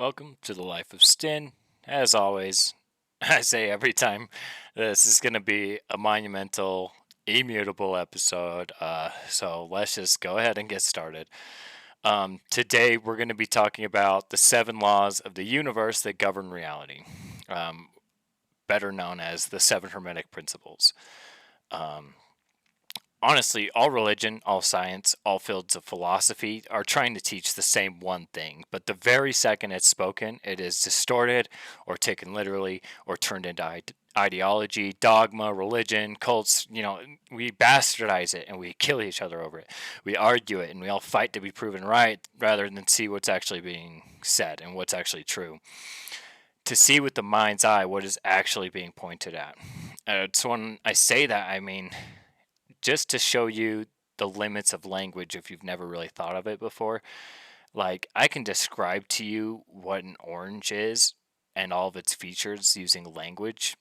Welcome to the life of Styn. As always, I say every time, this is going to be a monumental, immutable episode. So let's just go ahead and get started. Today, we're going to be talking about the 7 laws of the universe that govern reality, um, better known as the 7 Hermetic Principles. Um, Honestly, all religion, all science, all fields of philosophy are trying to teach the same one thing, but the very second it's spoken, it is distorted or taken literally or turned into ideology, dogma, religion, cults. We bastardize it and we kill each other over it. We argue it and we all fight to be proven right rather than see what's actually being said and what's actually true. To see with the mind's eye what is actually being pointed at. So when I say that, I mean just to show you the limits of language if you've never really thought of it before. Like, I can describe to you what an orange is and all of its features using language,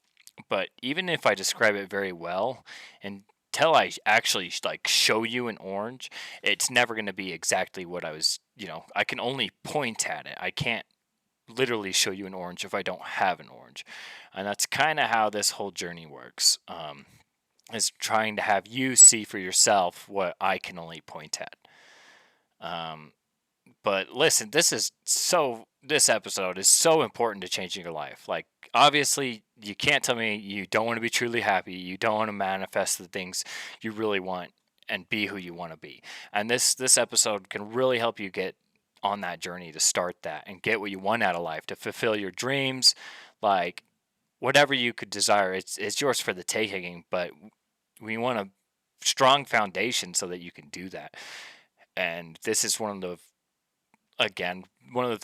but even if I describe it very well until I actually like show you an orange, it's never going to be exactly what I can only point at it. I can't literally show you an orange if I don't have an orange. And that's kind of how this whole journey works. Is trying to have you see for yourself what I can only point at. Um, but listen, this episode is so important to changing your life. Like, obviously, you can't tell me you don't want to be truly happy. You don't want to manifest the things you really want and be who you want to be. And this episode can really help you get on that journey to start that and get what you want out of life, to fulfill your dreams, like whatever you could desire. It's yours for the taking, but we want a strong foundation so that you can do that. And this is one of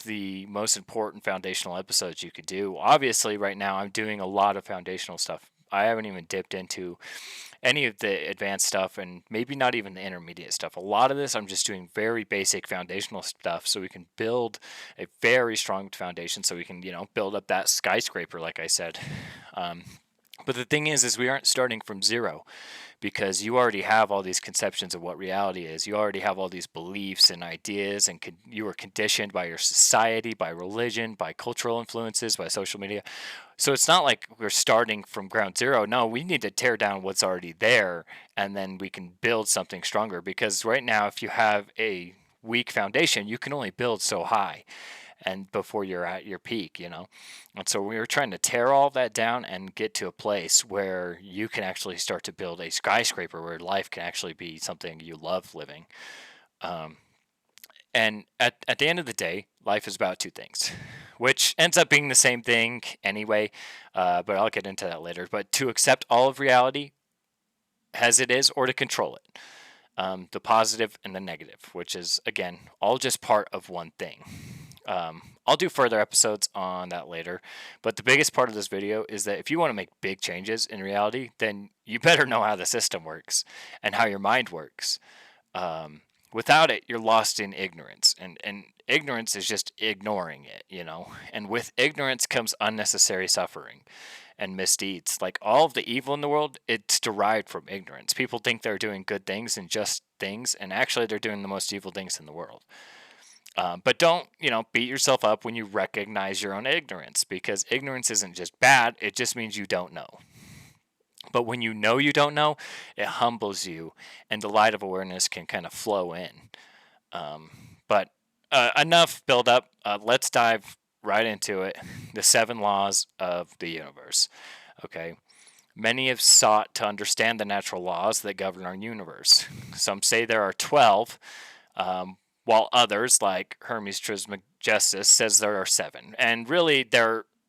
the most important foundational episodes you could do. Obviously, right now I'm doing a lot of foundational stuff. I haven't even dipped into any of the advanced stuff and maybe not even the intermediate stuff. A lot of this I'm just doing very basic foundational stuff so we can build a very strong foundation so we can, build up that skyscraper, like I said. But the thing is we aren't starting from zero, because you already have all these conceptions of what reality is. You already have all these beliefs and ideas, and you were conditioned by your society, by religion, by cultural influences, by social media. So it's not like we're starting from ground zero. No, we need to tear down what's already there, and then we can build something stronger. Because right now, if you have a weak foundation, you can only build so high and before you're at your peak. And so we were trying to tear all that down and get to a place where you can actually start to build a skyscraper where life can actually be something you love living. um, and at the end of the day, life is about two things, which ends up being the same thing anyway, but I'll get into that later. But to accept all of reality as it is, or to control it, the positive and the negative, which is, again, all just part of one thing. I'll do further episodes on that later, but the biggest part of this video is that if you want to make big changes in reality, then you better know how the system works and how your mind works. Without it, you're lost in ignorance, and ignorance is just ignoring it. And with ignorance comes unnecessary suffering and misdeeds. Like, all of the evil in the world, it's derived from ignorance. People think they're doing good things and just things, and actually they're doing the most evil things in the world. But don't, beat yourself up when you recognize your own ignorance, because ignorance isn't just bad, it just means you don't know. But when you know you don't know, it humbles you, and the light of awareness can kind of flow in. But enough build up. Let's dive right into it. The 7 laws of the universe. Okay. Many have sought to understand the natural laws that govern our universe. Some say there are 12, while others, like Hermes Trismegistus, says there are 7. And really,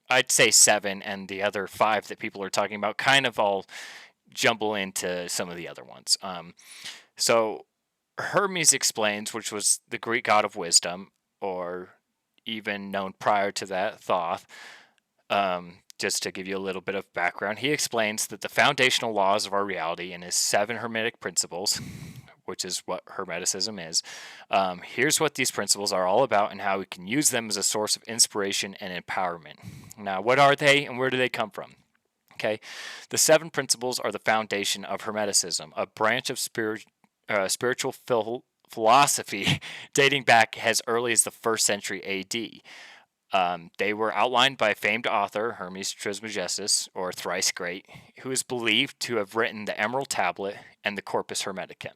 I'd say 7, and the other 5 that people are talking about kind of all jumble into some of the other ones. So Hermes explains, which was the Greek god of wisdom, or even known prior to that, Thoth. Just to give you a little bit of background, he explains that the foundational laws of our reality in his 7 Hermetic Principles, which is what Hermeticism is. Here's what these principles are all about and how we can use them as a source of inspiration and empowerment. Now, what are they and where do they come from? Okay, the 7 principles are the foundation of Hermeticism, a branch of spiritual philosophy dating back as early as the 1st century AD. They were outlined by famed author Hermes Trismegistus, or Thrice Great, who is believed to have written the Emerald Tablet and the Corpus Hermeticum,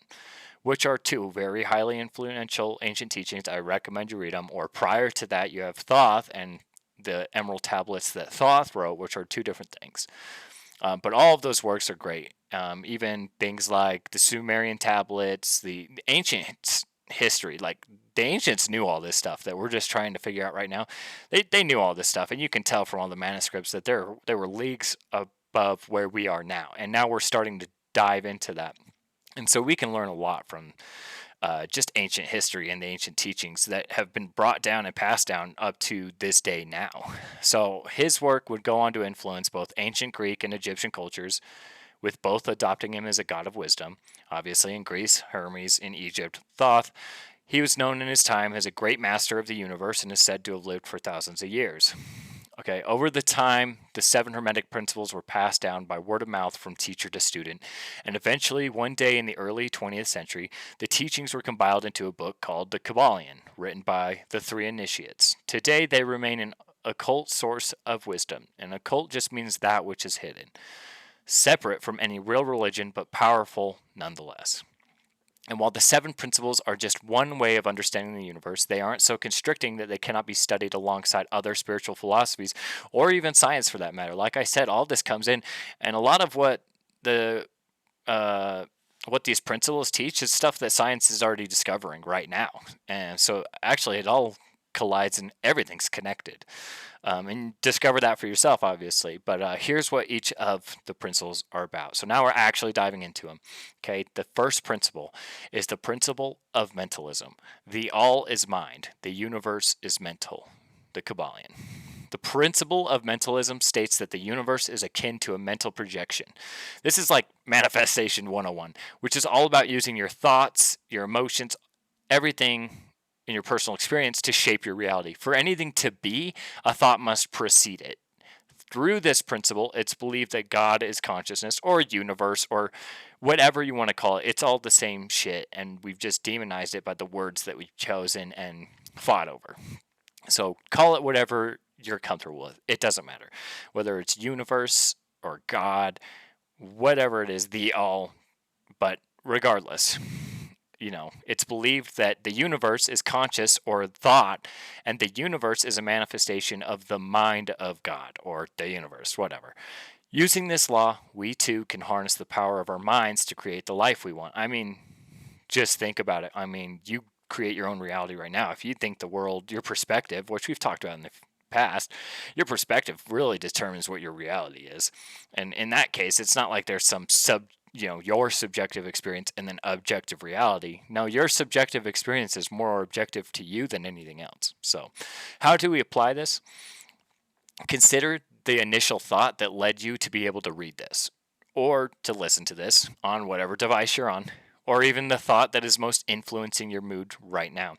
which are two very highly influential ancient teachings. I recommend you read them. Or prior to that, you have Thoth and the Emerald Tablets that Thoth wrote, which are two different things. But all of those works are great. Even things like the Sumerian tablets, the ancient history, like the ancients knew all this stuff that we're just trying to figure out right now. They knew all this stuff, and you can tell from all the manuscripts that there were leagues above where we are now, and now we're starting to dive into that. And so we can learn a lot from just ancient history and the ancient teachings that have been brought down and passed down up to this day now. So his work would go on to influence both ancient Greek and Egyptian cultures, with both adopting him as a god of wisdom. Obviously, in Greece, Hermes; in Egypt, Thoth. He was known in his time as a great master of the universe and is said to have lived for thousands of years. Okay, over the time, the 7 Hermetic Principles were passed down by word of mouth from teacher to student, and eventually, one day in the early 20th century, the teachings were compiled into a book called the Kybalion, written by the 3 initiates. Today, they remain an occult source of wisdom, and occult just means that which is hidden, separate from any real religion, but powerful nonetheless. And while the 7 principles are just one way of understanding the universe, they aren't so constricting that they cannot be studied alongside other spiritual philosophies, or even science for that matter. Like I said, all this comes in, and a lot of what these principles teach is stuff that science is already discovering right now. And so actually it all collides and everything's connected. And discover that for yourself, obviously. But here's what each of the principles are about. So now we're actually diving into them. Okay, the first principle is the principle of mentalism. The all is mind, the universe is mental, the Kybalion. The principle of mentalism states that the universe is akin to a mental projection. This is like Manifestation 101, which is all about using your thoughts, your emotions, everything in your personal experience to shape your reality. For anything to be, a thought must precede it. Through this principle, it's believed that God is consciousness or universe or whatever you want to call it. It's all the same shit, and we've just demonized it by the words that we've chosen and fought over. So call it whatever you're comfortable with. It doesn't matter. Whether it's universe or God, whatever it is, the all. But regardless, it's believed that the universe is conscious or thought, and the universe is a manifestation of the mind of God or the universe, whatever. Using this law, we too can harness the power of our minds to create the life we want. I mean, just think about it. I mean, you create your own reality right now. If you think the world, your perspective, which we've talked about in the past, your perspective really determines what your reality is. And in that case, it's not like there's some your subjective experience and then objective reality. No, your subjective experience is more objective to you than anything else. So how do we apply this? Consider the initial thought that led you to be able to read this or to listen to this on whatever device you're on, or even the thought that is most influencing your mood right now.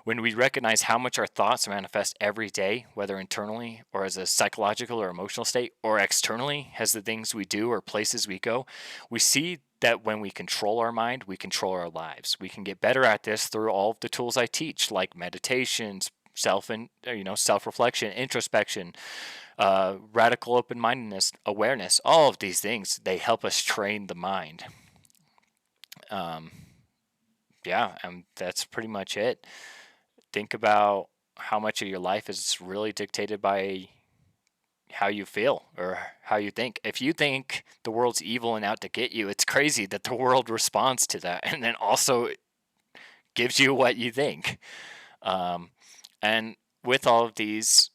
When we recognize how much our thoughts manifest every day, whether internally or as a psychological or emotional state, or externally as the things we do or places we go, we see that when we control our mind, we control our lives. We can get better at this through all of the tools I teach, like meditations, self-reflection, introspection, radical open-mindedness, awareness. All of these things, they help us train the mind. That's pretty much it. Think about how much of your life is really dictated by how you feel or how you think. If you think the world's evil and out to get you, it's crazy that the world responds to that and then also gives you what you think. And with all of these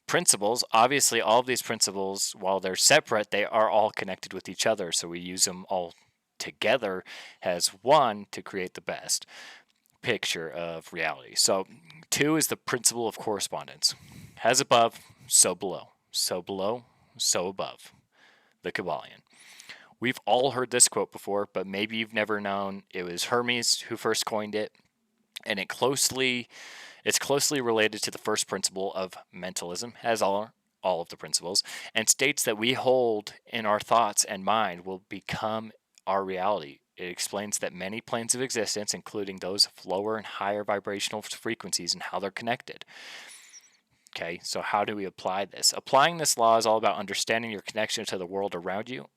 principles, obviously all of these principles, while they're separate, they are all connected with each other. So we use them all together as one to create the best picture of reality. So 2 is the principle of correspondence. As above, so below. So below, so above. The Kybalion. We've all heard this quote before, but maybe you've never known it was Hermes who first coined it, and it's closely related to the first principle of mentalism, as all of the principles, and states that we hold in our thoughts and mind will become our reality. It explains that many planes of existence, including those of lower and higher vibrational frequencies, and how they're connected. Okay, so how do we apply this? Applying this law is all about understanding your connection to the world around you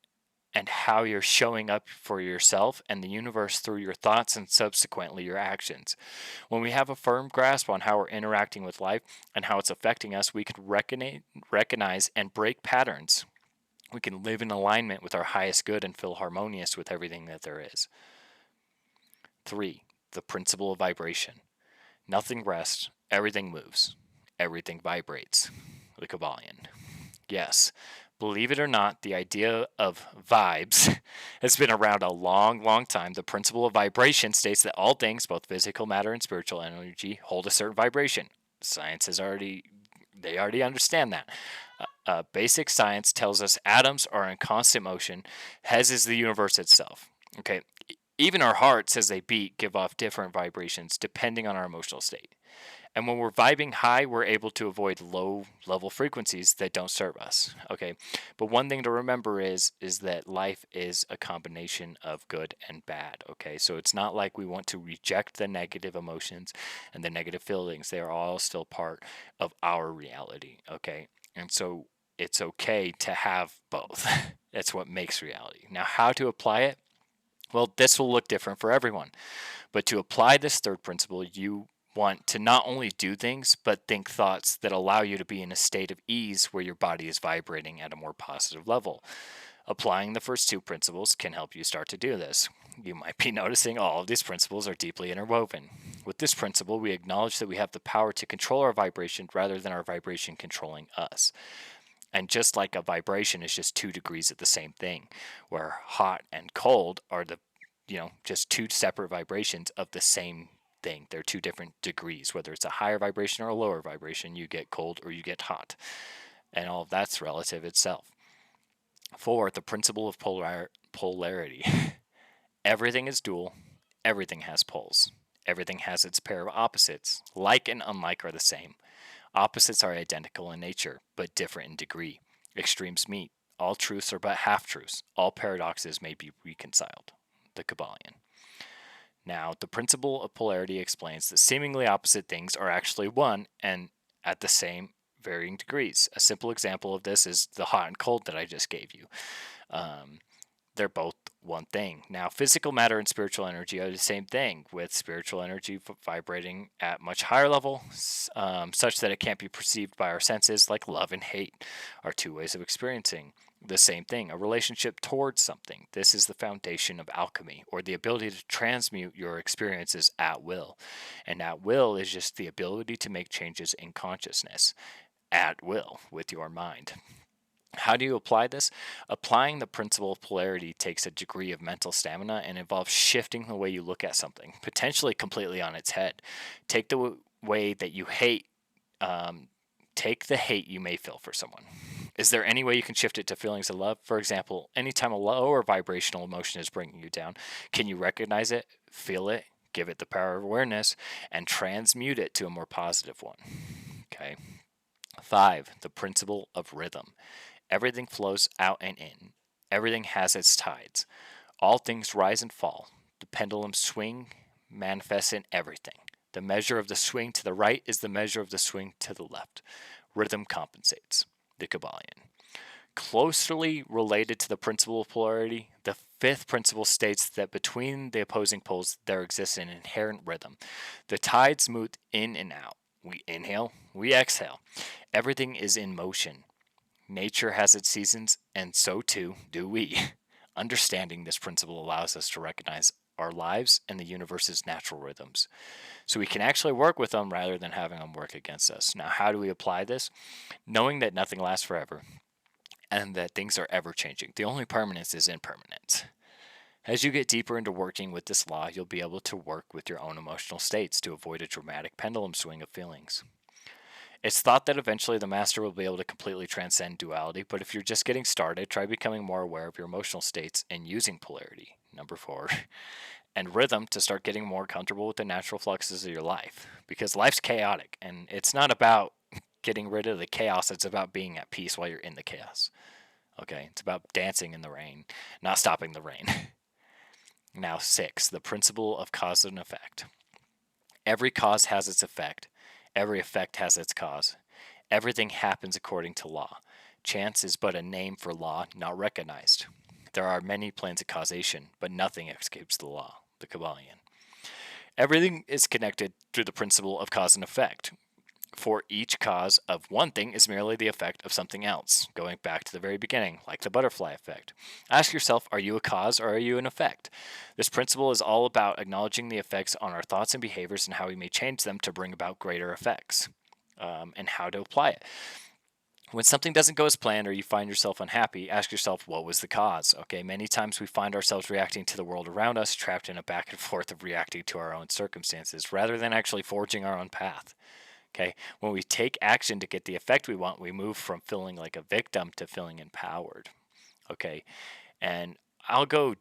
and how you're showing up for yourself and the universe through your thoughts and subsequently your actions. When we have a firm grasp on how we're interacting with life and how it's affecting us, we can recognize and break patterns. We can live in alignment with our highest good and feel harmonious with everything that there is. 3. The principle of vibration. Nothing rests, everything moves, everything vibrates. The Kabbalion. Yes, believe it or not, the idea of vibes has been around a long, long time. The principle of vibration states that all things, both physical matter and spiritual energy, hold a certain vibration. Science has they already understand that. Basic science tells us atoms are in constant motion, as is the universe itself. Okay, even our hearts, as they beat, give off different vibrations depending on our emotional state. And when we're vibing high, we're able to avoid low level frequencies that don't serve us. Okay. But one thing to remember is that life is a combination of good and bad. Okay. So it's not like we want to reject the negative emotions and the negative feelings. They are all still part of our reality. Okay. And so it's okay to have both. That's what makes reality. Now, how to apply it? Well, this will look different for everyone. But to apply this third principle, you want to not only do things, but think thoughts that allow you to be in a state of ease where your body is vibrating at a more positive level. Applying the first two principles can help you start to do this. You might be noticing all of these principles are deeply interwoven. With this principle, we acknowledge that we have the power to control our vibration rather than our vibration controlling us. And just like a vibration is just 2 degrees of the same thing, where hot and cold are just 2 separate vibrations of the same thing. They're 2 different degrees. Whether it's a higher vibration or a lower vibration, you get cold or you get hot. And all of that's relative itself. 4, the principle of polarity. Everything is dual. Everything has poles. Everything has its pair of opposites. Like and unlike are the same. Opposites are identical in nature, but different in degree. Extremes meet. All truths are but half-truths. All paradoxes may be reconciled. The Kabbalion. Now, the principle of polarity explains that seemingly opposite things are actually one and at the same varying degrees. A simple example of this is the hot and cold that I just gave you. They're both one thing. Now, physical matter and spiritual energy are the same thing, with spiritual energy vibrating at much higher level, such that it can't be perceived by our senses, like love and hate are 2 ways of experiencing the same thing, a relationship towards something. This is the foundation of alchemy, or the ability to transmute your experiences at will. And at will is just the ability to make changes in consciousness at will with your mind. How do you apply this? Applying the principle of polarity takes a degree of mental stamina and involves shifting the way you look at something, potentially completely on its head. Take the way that you hate, take the hate you may feel for someone. Is there any way you can shift it to feelings of love? For example, anytime a lower vibrational emotion is bringing you down, can you recognize it, feel it, give it the power of awareness, and transmute it to a more positive one? Okay. 5, the principle of rhythm. Everything flows out and in. Everything has its tides. All things rise and fall. The pendulum swing manifests in everything. The measure of the swing to the right is the measure of the swing to the left. Rhythm compensates. The Kabbalion. Closely related to the principle of polarity, the 5th principle states that between the opposing poles there exists an inherent rhythm. The tides move in and out. We inhale, we exhale. Everything is in motion. Nature has its seasons, and so too do we. Understanding this principle allows us to recognize our lives and the universe's natural rhythms, so we can actually work with them rather than having them work against us. Now, how do we apply this? Knowing that nothing lasts forever and that things are ever changing. The only permanence is impermanence. As you get deeper into working with this law, you'll be able to work with your own emotional states to avoid a dramatic pendulum swing of feelings. It's thought that eventually the master will be able to completely transcend duality, but if you're just getting started, try becoming more aware of your emotional states and using polarity, number 4, and rhythm to start getting more comfortable with the natural fluxes of your life. Because life's chaotic, and it's not about getting rid of the chaos, it's about being at peace while you're in the chaos. Okay, it's about dancing in the rain, not stopping the rain. Now, 6, the principle of cause and effect. Every cause has its effect. Every effect has its cause. Everything happens according to law. Chance is but a name for law not recognized. There are many planes of causation, but nothing escapes the law, the Kabbalion. Everything is connected through the principle of cause and effect. For each cause of one thing is merely the effect of something else, going back to the very beginning, like the butterfly effect. Ask yourself, are you a cause or are you an effect? This principle is all about acknowledging the effects on our thoughts and behaviors and how we may change them to bring about greater effects, and how to apply it. When something doesn't go as planned or you find yourself unhappy, ask yourself, what was the cause? Okay, many times we find ourselves reacting to the world around us, trapped in a back and forth of reacting to our own circumstances, rather than actually forging our own path. Okay, when we take action to get the effect we want, we move from feeling like a victim to feeling empowered. Okay, and I'll go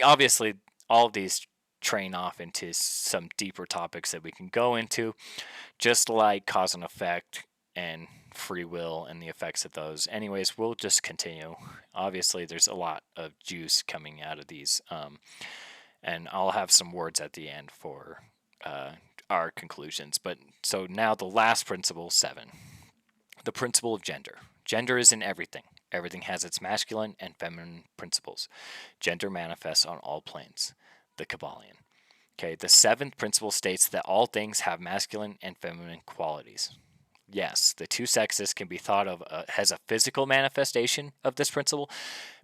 obviously, all of these train off into some deeper topics that we can go into, just like cause and effect and free will and the effects of those. Anyways, we'll just continue. Obviously, there's a lot of juice coming out of these, and I'll have some words at the end for our conclusions. But so now the last principle, 7, the principle of gender. Gender is in everything. Everything has its masculine and feminine principles. Gender manifests on all planes. The Kabbalion. Okay, the 7th principle states that all things have masculine and feminine qualities. Yes, the two sexes can be thought of as a physical manifestation of this principle,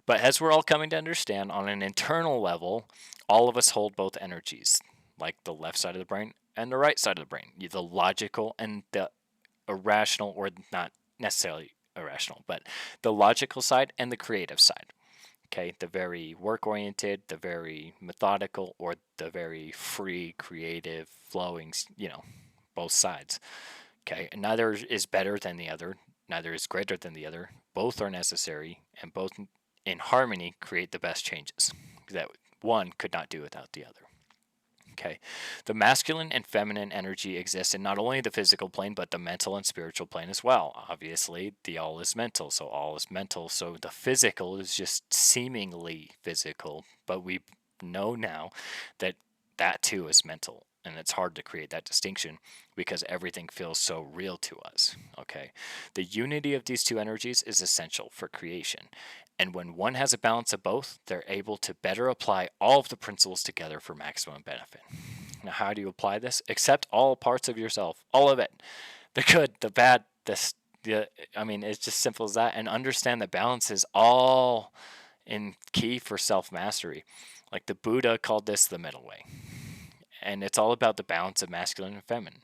but as we're all coming to understand, on an internal level, all of us hold both energies, like the left side of the brain and the right side of the brain, the logical and the irrational, or not necessarily irrational, but the logical side and the creative side. Okay, the very work-oriented, the very methodical, or the very free, creative, flowing, both sides. Okay, and neither is better than the other, neither is greater than the other. Both are necessary, and both in harmony create the best changes that one could not do without the other. Okay, the masculine and feminine energy exists in not only the physical plane, but the mental and spiritual plane as well. Obviously, the all is mental, so all is mental. So the physical is just seemingly physical, but we know now that that too is mental. And it's hard to create that distinction because everything feels so real to us. Okay, the unity of these two energies is essential for creation. And when one has a balance of both, they're able to better apply all of the principles together for maximum benefit. Now, how do you apply this? Accept all parts of yourself, all of it, the good, the bad, it's just simple as that. And understand that balance is all in key for self-mastery. Like the Buddha called this the middle way. And it's all about the balance of masculine and feminine,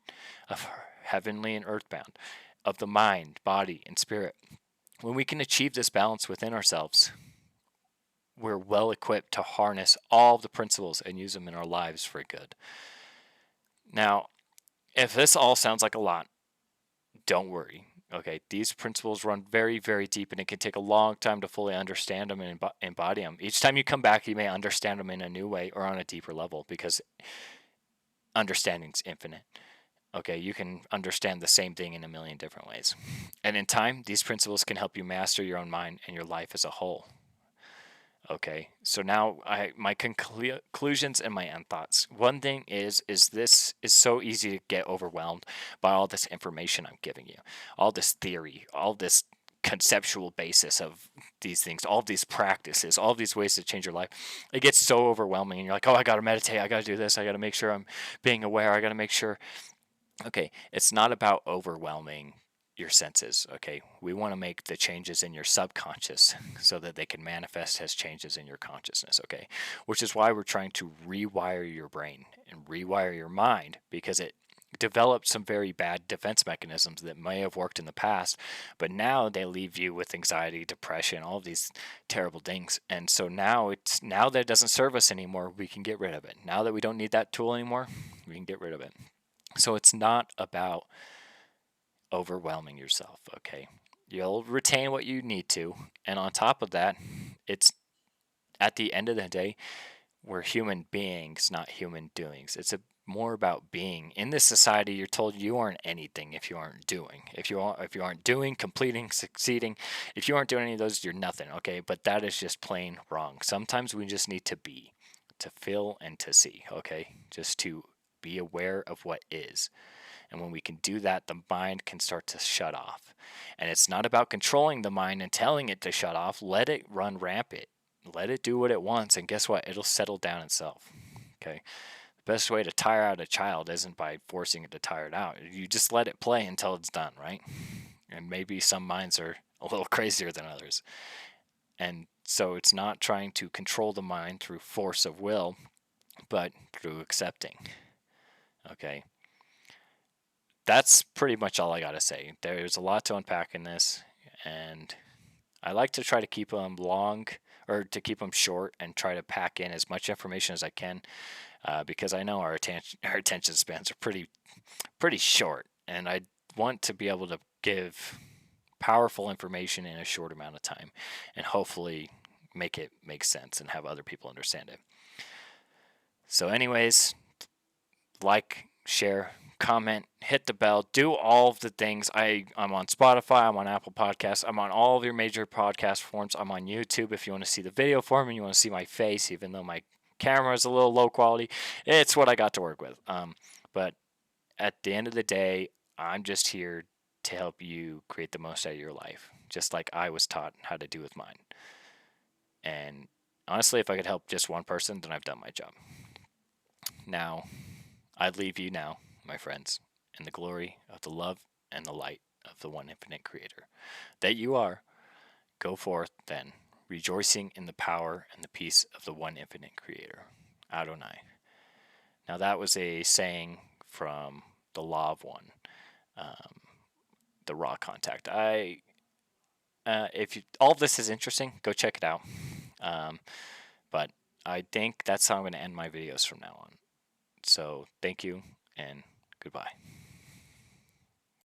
of heavenly and earthbound, of the mind, body, and spirit. When we can achieve this balance within ourselves, we're well equipped to harness all of the principles and use them in our lives for good. Now, if this all sounds like a lot, don't worry. Okay, these principles run very, very deep, and it can take a long time to fully understand them and embody them. Each time you come back, you may understand them in a new way or on a deeper level, because understanding's infinite. Okay, you can understand the same thing in a million different ways. And in time, these principles can help you master your own mind and your life as a whole. Okay, so now my conclusions and my end thoughts. One thing is this is so easy to get overwhelmed by all this information I'm giving you, all this theory, all this conceptual basis of these things, all of these practices, all of these ways to change your life. It gets so overwhelming, and you're like, oh, I got to meditate, I got to do this, I got to make sure I'm being aware, I got to make sure. Okay, it's not about overwhelming your senses. Okay, we want to make the changes in your subconscious so that they can manifest as changes in your consciousness. Okay, which is why we're trying to rewire your brain and rewire your mind, because it developed some very bad defense mechanisms that may have worked in the past, but now they leave you with anxiety, depression, all of these terrible things. And so now that it doesn't serve us anymore, we can get rid of it. Now that we don't need that tool anymore, we can get rid of it. So it's not about overwhelming yourself, okay? You'll retain what you need to, and on top of that, it's at the end of the day, we're human beings, not human doings. It's more about being. In this society, you're told you aren't anything if you aren't doing. If you aren't doing, completing, succeeding, if you aren't doing any of those, you're nothing, okay? But that is just plain wrong. Sometimes we just need to be, to feel and to see, okay? Just to be aware of what is. And when we can do that, the mind can start to shut off. And it's not about controlling the mind and telling it to shut off. Let it run rampant. Let it do what it wants, and guess what? It'll settle down itself. Okay. The best way to tire out a child isn't by forcing it to tire it out. You just let it play until it's done, right? And maybe some minds are a little crazier than others. And so it's not trying to control the mind through force of will, but through accepting. Okay. That's pretty much all I got to say. There's a lot to unpack in this, and I like to try to keep them long, or to keep them short, and try to pack in as much information as I can, because I know our attention spans are pretty short, and I want to be able to give powerful information in a short amount of time, and hopefully make it make sense and have other people understand it. So anyways, like, share, comment, hit the bell, do all of the things. I'm on Spotify, I'm on Apple Podcasts, I'm on all of your major podcast forms, I'm on YouTube if you want to see the video form and you want to see my face, even though my camera is a little low quality. It's what I got to work with. But at the end of the day, I'm just here to help you create the most out of your life, just like I was taught how to do with mine. And honestly, if I could help just one person, then I've done my job. Now, I leave you now, my friends, in the glory of the love and the light of the one infinite creator that you are. Go forth then, rejoicing in the power and the peace of the one infinite creator, Adonai. Now that was a saying from the Law of One, the Raw Contact. If all of this is interesting, go check it out. But I think that's how I'm going to end my videos from now on. So thank you and goodbye.